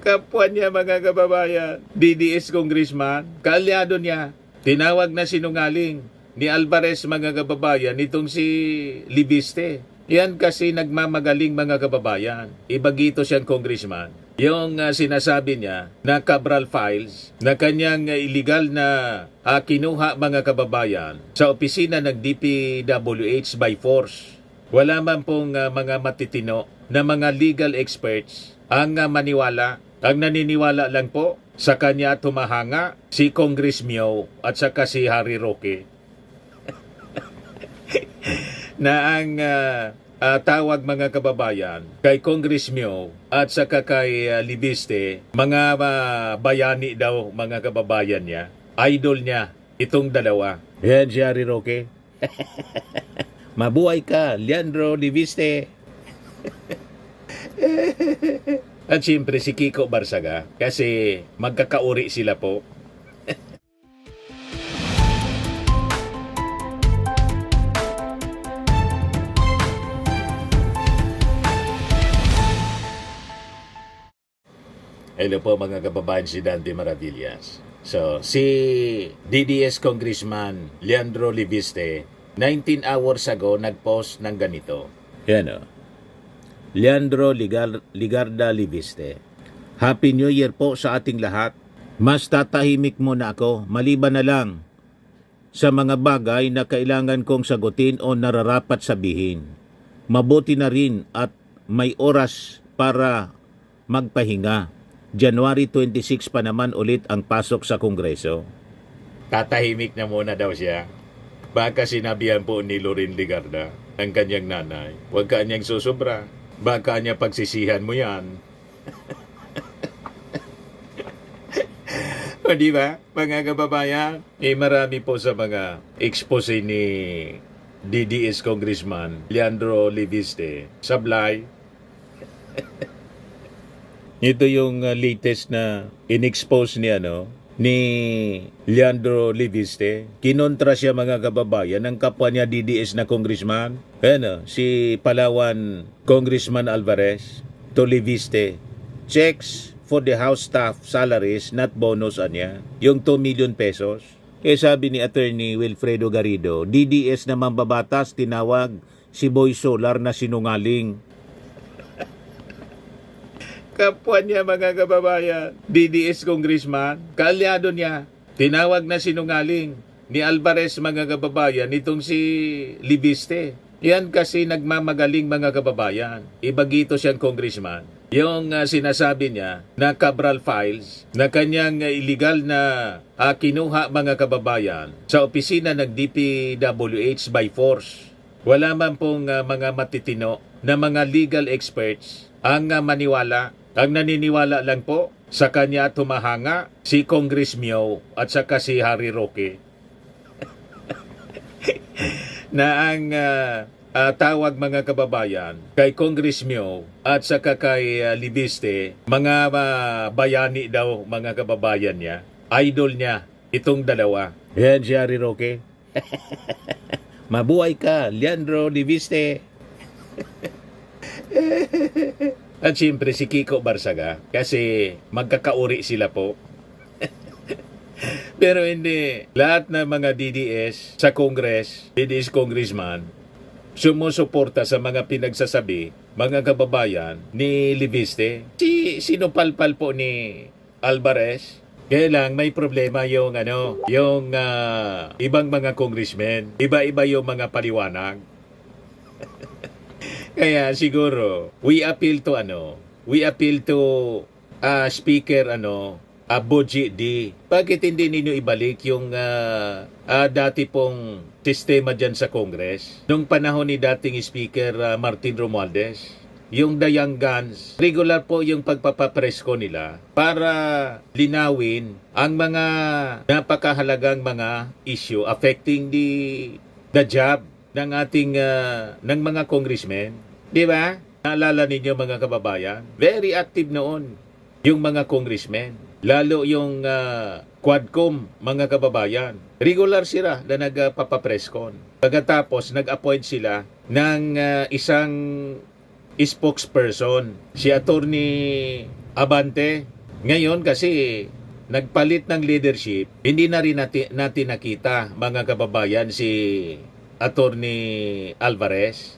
Kapwa niya mga kababayan, DDS congressman, kaalyado niya, tinawag na sinungaling ni Alvarez mga kababayan nitong si Libiste. Yan kasi nagmamagaling mga kababayan. Ibagito siyang congressman. Yung sinasabi niya na Cabral files na kanyang illegal na kinuha mga kababayan sa opisina ng DPWH by force. Wala man pong mga matitino na mga legal experts ang maniwala. Ang naniniwala lang po sa kanya tumahanga si Congress Mio at saka si Harry Roque na ang tawag mga kababayan kay Congress Mio at saka kay Libiste, mga bayani daw mga kababayan niya. Idol niya itong dalawa. Yan si Harry Roque. Mabuhay ka, Leandro Libiste. At siyempre si Kiko Barsaga kasi magkakauri sila po. Hello po mga kababayan, si Dante Maravillas. So, si DDS Congressman Leandro Libiste, 19 hours ago nagpost ng ganito. Yan o. Leandro Ligarda Libiste. Happy New Year po sa ating lahat. Mas tatahimik muna ako, maliban na lang sa mga bagay na kailangan kong sagutin o nararapat sabihin. Mabuti na rin at may oras para magpahinga. January 26 pa naman ulit ang pasok sa Kongreso. Tatahimik na muna daw siya. Baka sinabihan po ni Loren Ligarda, ang kanyang nanay, huwag ka niyang susubra. Baka niya pagsisihan mo yan. O di ba, mga kababayan? Marami po sa mga expose ni DDS Congressman Leandro Libiste. Sablay. Ito yung latest na in-expose ni Leandro Libiste. Kinontra siya mga kababayan ng kapwa niya DDS na congressman. Si Palawan Congressman Alvarez to Libiste. Checks for the house staff salaries, not bonus anya. Yung 2 million pesos. Sabi ni Attorney Wilfredo Garrido, DDS na mambabatas tinawag si Boy Solar na sinungaling. Kapwa niya mga kababayan, DDS congressman, kaalyado niya, tinawag na sinungaling ni Alvarez mga kababayan nitong si Libiste. Yan kasi nagmamagaling mga kababayan. Ibagito siyang congressman. Yung sinasabi niya na Cabral files na kanyang illegal na kinuha mga kababayan sa opisina ng DPWH by force. Wala man pong mga matitino na mga legal experts ang maniwala. Ang naniniwala lang po sa kanya tumahanga si Congress Mio at saka si Harry Roque na ang tawag mga kababayan kay Congress Mio at saka kay Libiste, mga bayani daw mga kababayan niya. Idol niya itong dalawa. Yan si Harry Roque. Mabuhay ka, Leandro Libiste. At siyempre si Kiko Barsaga kasi magkakauri sila po. Pero hindi. Lahat ng mga DDS sa Congress, DDS congressman, sumusuporta sa mga pinagsasabi, mga kababayan ni Libiste. Sinupalpal po ni Alvarez. Kaya lang may problema yung ibang mga congressmen. Iba-iba yung mga paliwanag. Kaya siguro we appeal to Speaker Boji D. Bakit hindi ninyo ibalik yung dati pong sistema dyan sa Congress nung panahon ni dating Speaker Martin Romualdez? Yung The Young Guns, regular po yung pagpapapresko nila para linawin ang mga napakahalagang mga issue affecting the job ng ating ng mga congressmen, di ba? Naalala ninyo mga kababayan, very active noon yung mga congressmen, lalo yung Quadcom mga kababayan. Regular sila na nagpapapreskon. Pagkatapos nag-appoint sila ng isang spokesperson, si Attorney abante. Ngayon kasi nagpalit ng leadership, hindi na rin natin nakita, mga kababayan, si Attorney Alvarez,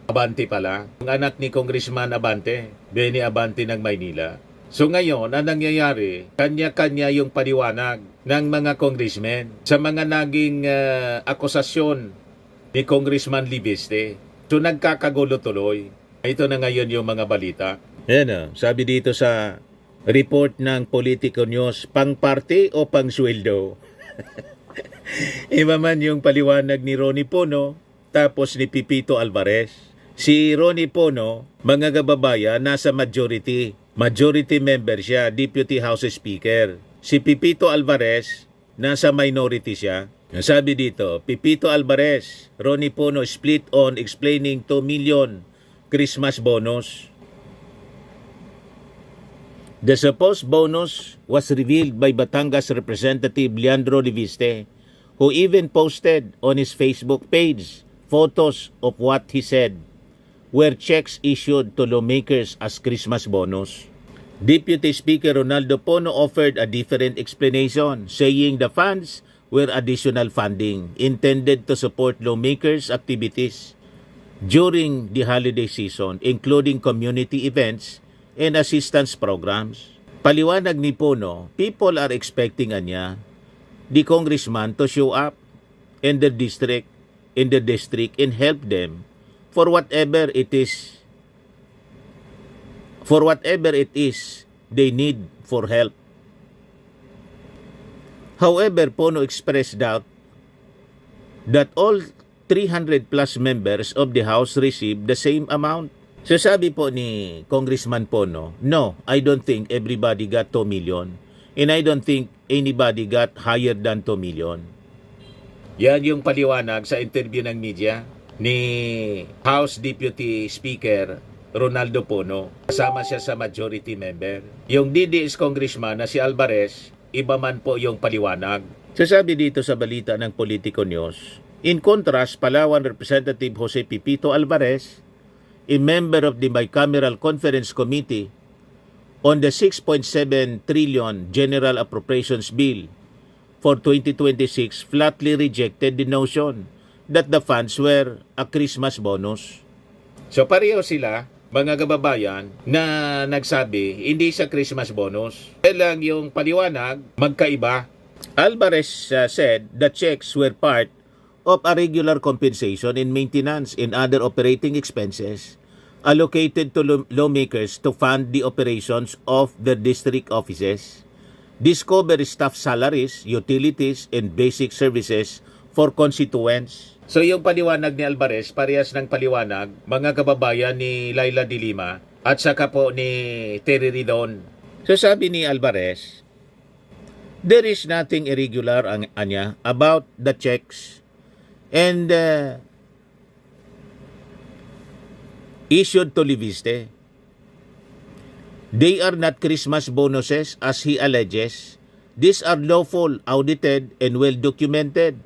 Abante pala, ang anak ni Congressman Abante, Benny Abante ng Maynila. So ngayon, ang nangyayari, kanya-kanya yung paliwanag ng mga congressmen sa mga naging akusasyon ni Congressman Libiste. So nagkakagulo tuloy. Ito na ngayon yung mga balita. Yan, sabi dito sa report ng Politico News, pang-party o pang-sweldo? Iba man yung paliwanag ni Ronnie Pono, tapos ni Pipito Alvarez. Si Ronnie Pono, mga kababayan, nasa majority. Majority member siya, Deputy House Speaker. Si Pipito Alvarez, nasa minority siya. Sabi dito, Pipito Alvarez, Ronnie Pono split on explaining 2 million Christmas bonus. The supposed bonus was revealed by Batangas Representative Leandro Liviste, who even posted on his Facebook page photos of what he said were checks issued to lawmakers as Christmas bonus. Deputy Speaker Ronaldo Pono offered a different explanation, saying the funds were additional funding intended to support lawmakers' activities during the holiday season, including community events and assistance programs. Paliwanag ni Pono, people are expecting the congressman to show up in the district and help them for whatever it is they need for help. However, Pono expressed doubt that all 300 plus members of the House received the same amount. So sabi po ni Congressman Pono, no, I don't think everybody got 2 million and I don't think anybody got higher than 2 million. Yan yung paliwanag sa interview ng media ni House Deputy Speaker Ronaldo Pono. Kasama siya sa majority member. Yung DDS Congressman na si Alvarez, iba man po yung paliwanag. Sasabi dito sa balita ng Politico News, in contrast, Palawan Representative Jose Pipito Alvarez, a member of the Bicameral Conference Committee on the 6.7 trillion General Appropriations Bill for 2026, flatly rejected the notion that the funds were a Christmas bonus. So pareho sila, mga kababayan, na nagsabi hindi sa Christmas bonus. Kaya lang yung paliwanag, magkaiba. Alvarez said the checks were part of a regular compensation in maintenance and other operating expenses allocated to lawmakers to fund the operations of the district offices, discover staff salaries, utilities, and basic services for constituents. So yung paliwanag ni Alvarez, parehas ng paliwanag, mga kababayan, ni Laila de Lima at saka po ni Terry Ridon. So sabi ni Alvarez, there is nothing irregular about the checks and issued to Liviste. They are not Christmas bonuses as he alleges. These are lawful, audited, and well-documented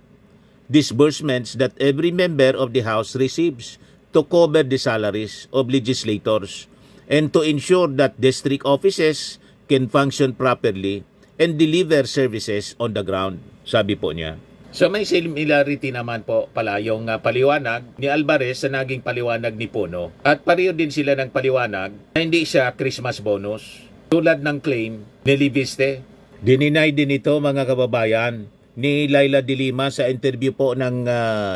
disbursements that every member of the House receives to cover the salaries of legislators and to ensure that district offices can function properly and deliver services on the ground, sabi po niya. So may similarity naman po pala yung paliwanag ni Alvarez sa naging paliwanag ni Pono. At pareho din sila ng paliwanag na hindi siya Christmas bonus. Tulad ng claim ni Liviste. Dininay din ito, mga kababayan, ni Laila de Lima sa interview po ng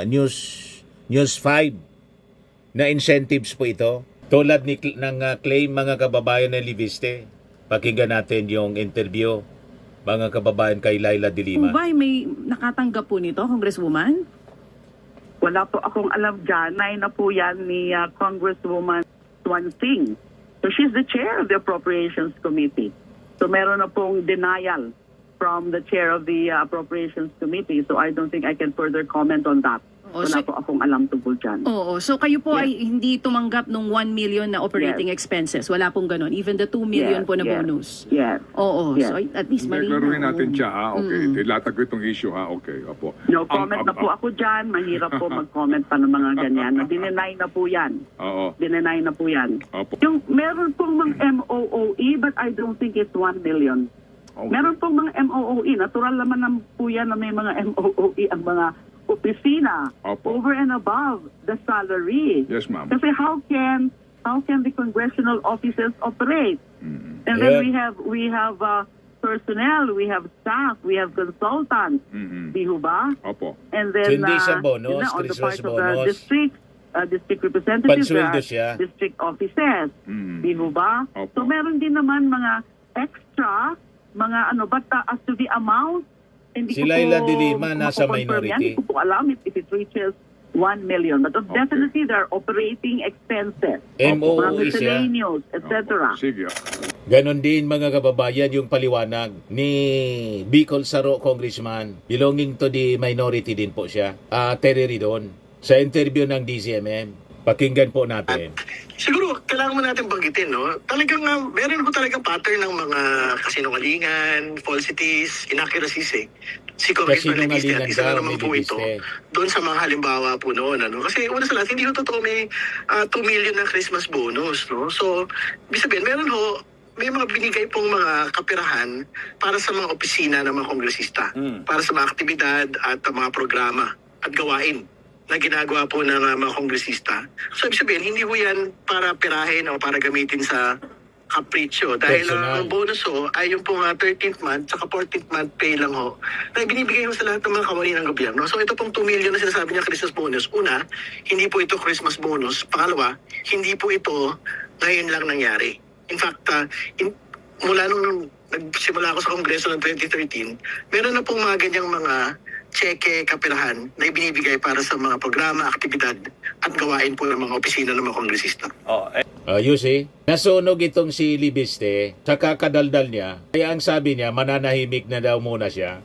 News 5 na incentives po ito. Tulad ng claim, mga kababayan, ni Liviste. Pakinggan natin yung interview, mga kababayan, kay Laila de Lima. Kung ba may nakatanggap po nito, Congresswoman? Wala po akong alam dyan. Na po yan ni Congresswoman Swan Singh. So she's the chair of the Appropriations Committee. So meron na pong denial from the chair of the Appropriations Committee. So I don't think I can further comment on that. Oo, Wala so- po akong alam tungkol dyan. Oo. So kayo po Yes. ay hindi tumanggap ng 1 million na operating expenses. Wala pong ganun. Even the 2 million Yes, po na yes. bonus. Yes. Oo. Yes. So at least Hindi, malinaw. klaruhin natin siya, ha? Okay. Mm. Dilatag ko itong issue, ha? Okay, opo. No comment na po ako dyan. Mahirap po mag-comment pa ng mga ganyan. Dinenay na po yan. Oo, Dinenay na po yan. opo. Yung meron pong mga MOOE but I don't think it's 1 million. Okay. Meron pong mga MOOE. Natural naman ng po yan na may mga MOOE ang mga opisina Opo. over and above the salary. Yes, ma'am. Kasi how can the congressional offices operate? Mm. And then Yeah. we have personnel, we have staff, we have consultants. Mm-mm. Di ho ba? Opo. And then Hindi siya bonus, yun na, on the Christmas part of bonus. the district representatives, Pansweldo there are siya. district offices. Mm. Di ho ba? Opo. So meron din naman mga extra, mga ano, but as to the amount, hindi Si ko Laila po de Lima nasa makukonfirm yan. minority. Hindi ko po alam if it reaches 1 million. But Okay. definitely there are operating expenses. MOOE Mga siya. miscellaneous, etc. Opo. Sige. Ganon din mga kababayan yung paliwanag ni Bicol Saro Congressman belonging to the minority din po siya. Terry Ridon sa interview ng DCMM. Pakinggan po natin. Siguro, kailangan mo natin banggitin, no? Talagang, meron ko talagang pattern ng mga kasinungalingan, falsities, inaccuracies, eh. Si Congressman Leviste, at Kasinungalingan isa na daw naman ni po ito, Leviste. doon sa mga halimbawa po noon, ano? Kasi una sa lahat, hindi ko totoo may 2 million na Christmas bonus, no? So, ibig sabihin, meron ho, may mga binigay pong mga kapirahan para sa mga opisina ng mga kongresista, para sa mga aktibidad at mga programa at gawain na ginagawa po ng mga kongresista. So, ibig sabihin, hindi po yan para pirahin o para gamitin sa kapritsyo. Dahil Personal. ang bonus ho ay yung pong 13th month saka 14th month pay lang ho na binibigay ho sa lahat ng mga kawani ng gobyerno. So, ito pong 2 million na sinasabi niya Christmas bonus. Una, hindi po ito Christmas bonus. Pangalawa, hindi po ito ngayon lang nangyari. In fact, mula nung nagsimula ako sa Kongreso ng 2013, meron na pong mga ganyang mga cheque kapirahan na ibinibigay para sa mga programa, aktibidad at gawain po ng mga opisina ng mga kongresista. You see, nasunog itong si Libiste sa kakadaldal niya. Kaya ang sabi niya, mananahimik na daw muna siya.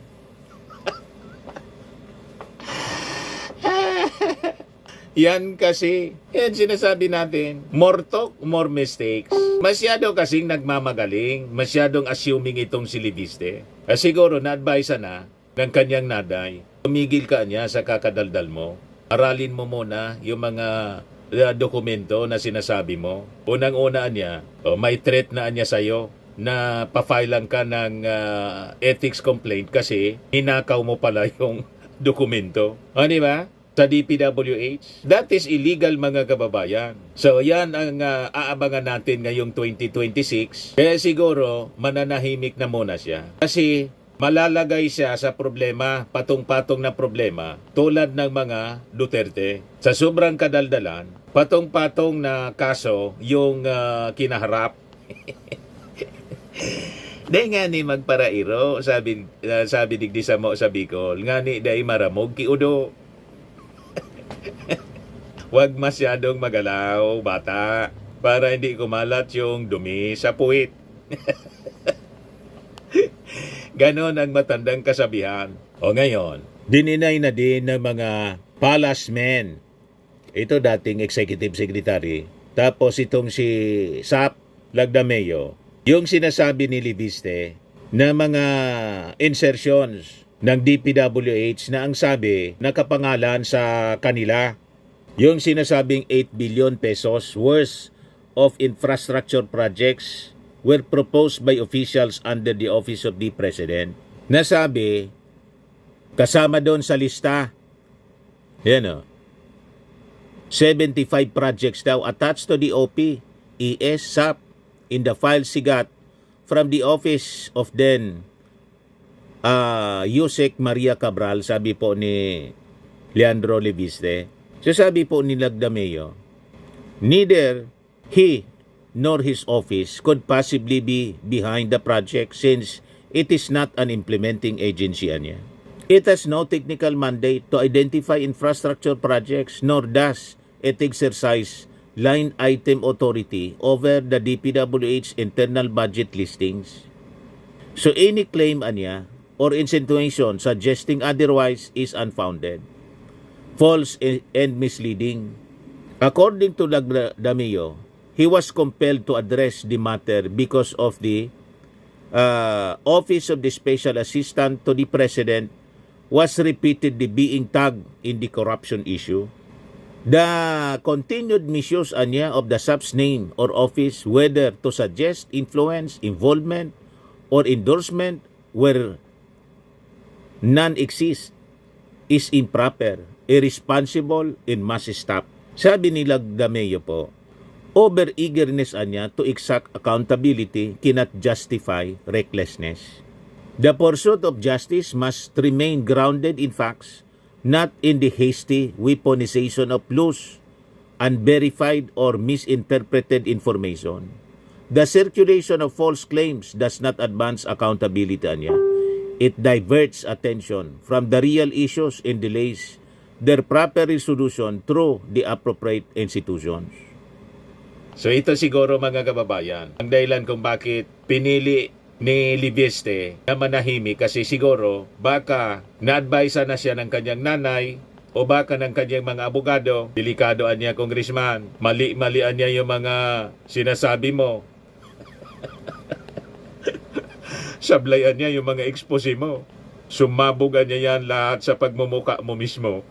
Yan kasi, yan sinasabi natin. More talk, more mistakes. Masyado kasing nagmamagaling, masyadong assuming itong si Libiste. Siguro na-advise na ng kanyang naday. Tumigil ka niya sa kakadaldal mo. Aralin mo muna yung mga dokumento na sinasabi mo. Unang-una niya, may threat na niya sa'yo na pa-filean ka ng ethics complaint kasi hinakaw mo pala yung dokumento. O, di ba? Sa DPWH. That is illegal mga kababayan. So yan ang aabangan natin ngayong 2026. Kaya siguro mananahimik na muna siya. Kasi malalagay siya sa problema, patong-patong na problema, tulad ng mga Duterte. Sa sobrang kadaldalan, patong-patong na kaso yung kinaharap. Dahil nga ni magparairo, sabi digdi sa mo sa Bicol, nga ni dahil maramog kiudo. Huwag masyadong magalaw, bata, para hindi kumalat yung dumi sa puwit. Ganon ang matandang kasabihan. O ngayon, dininay na din ng mga palace men. Ito dating executive secretary. Tapos itong si Sap Lagdameo. Yung sinasabi ni Libiste na mga insertions ng DPWH na ang sabi nakapangalan sa kanila. Yung sinasabing 8 billion pesos worth of infrastructure projects were proposed by officials under the Office of the President. Nasabi, kasama doon sa lista, yan o, 75 projects daw attached to the OP, ES, SAP, in the file sigat from the office of then Yusek Maria Cabral, sabi po ni Leandro Leviste. So sabi po ni Lagdameo, neither he nor his office could possibly be behind the project since it is not an implementing agency anya. It has no technical mandate to identify infrastructure projects nor does it exercise line item authority over the DPWH internal budget listings. So any claim anya or insinuation suggesting otherwise is unfounded. false and misleading. According to Lagdamio, he was compelled to address the matter because of the Office of the Special Assistant to the President was repeatedly being tagged in the corruption issue. The continued misuse anya of the sub's name or office, whether to suggest influence, involvement, or endorsement where none exist, is improper, irresponsible, and must stop. Sabi ni Lagdamio po, over-eagerness anya to exact accountability cannot justify recklessness. The pursuit of justice must remain grounded in facts, not in the hasty weaponization of loose, unverified, or misinterpreted information. The circulation of false claims does not advance accountability anya. It diverts attention from the real issues and delays their proper resolution through the appropriate institutions. So ito siguro mga kababayan, ang dahilan kung bakit pinili ni Libiste na manahimik kasi siguro baka na-advise na siya ng kanyang nanay o baka ng kanyang mga abogado. Delikadoan niya, Congressman. Mali-malian niya yung mga sinasabi mo. Sablayan niya yung mga expose mo. Sumabugan niya yan lahat sa pagmumuka mo mismo.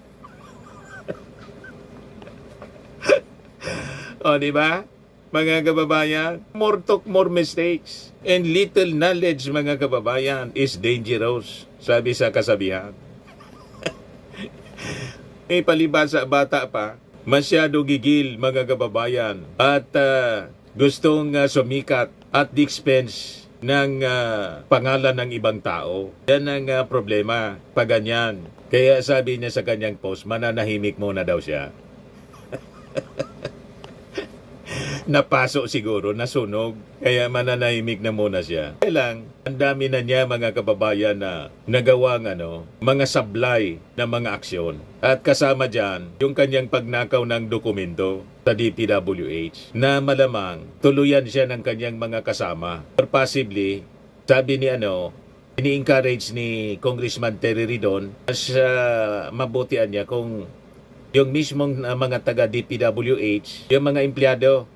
O, di ba? Mga kababayan, more talk, more mistakes. And little knowledge, mga kababayan, is dangerous. Sabi sa kasabihan. Palibasa bata pa, masyado gigil, mga kababayan. At gustong sumikat at the expense ng pangalan ng ibang tao. Yan ang problema pag ganyan. Kaya sabi niya sa kanyang post, mananahimik muna daw siya. Napasok siguro, nasunog, kaya mananahimik na muna siya. Kaya lang, ang dami na niya mga kababayan na nagawang mga sablay na mga aksyon. At kasama dyan, yung kanyang pagnakaw ng dokumento sa DPWH na malamang tuluyan siya ng kanyang mga kasama. Or possibly, sabi ni ini-encourage ni Congressman Terry Ridon as mabutian niya kung yung mismong mga taga DPWH, yung mga empleyado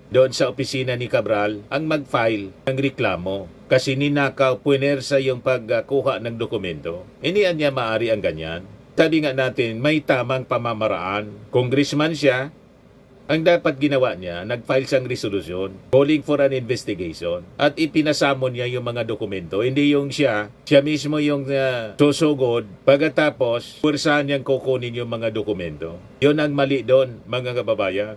doon sa opisina ni Cabral ang mag-file ng reklamo kasi ninakaw, puwersa yung pagkuha ng dokumento. Hindi niya maari ang ganyan. Sabi nga natin, may tamang pamamaraan. Congressman siya, ang dapat ginawa niya, nag-file siyang resolusyon, calling for an investigation, at ipinasamon niya yung mga dokumento. Hindi yung siya mismo yung susugod, pagkatapos, puwersahan niyang kukunin yung mga dokumento. Yun ang mali doon, mga kababayan.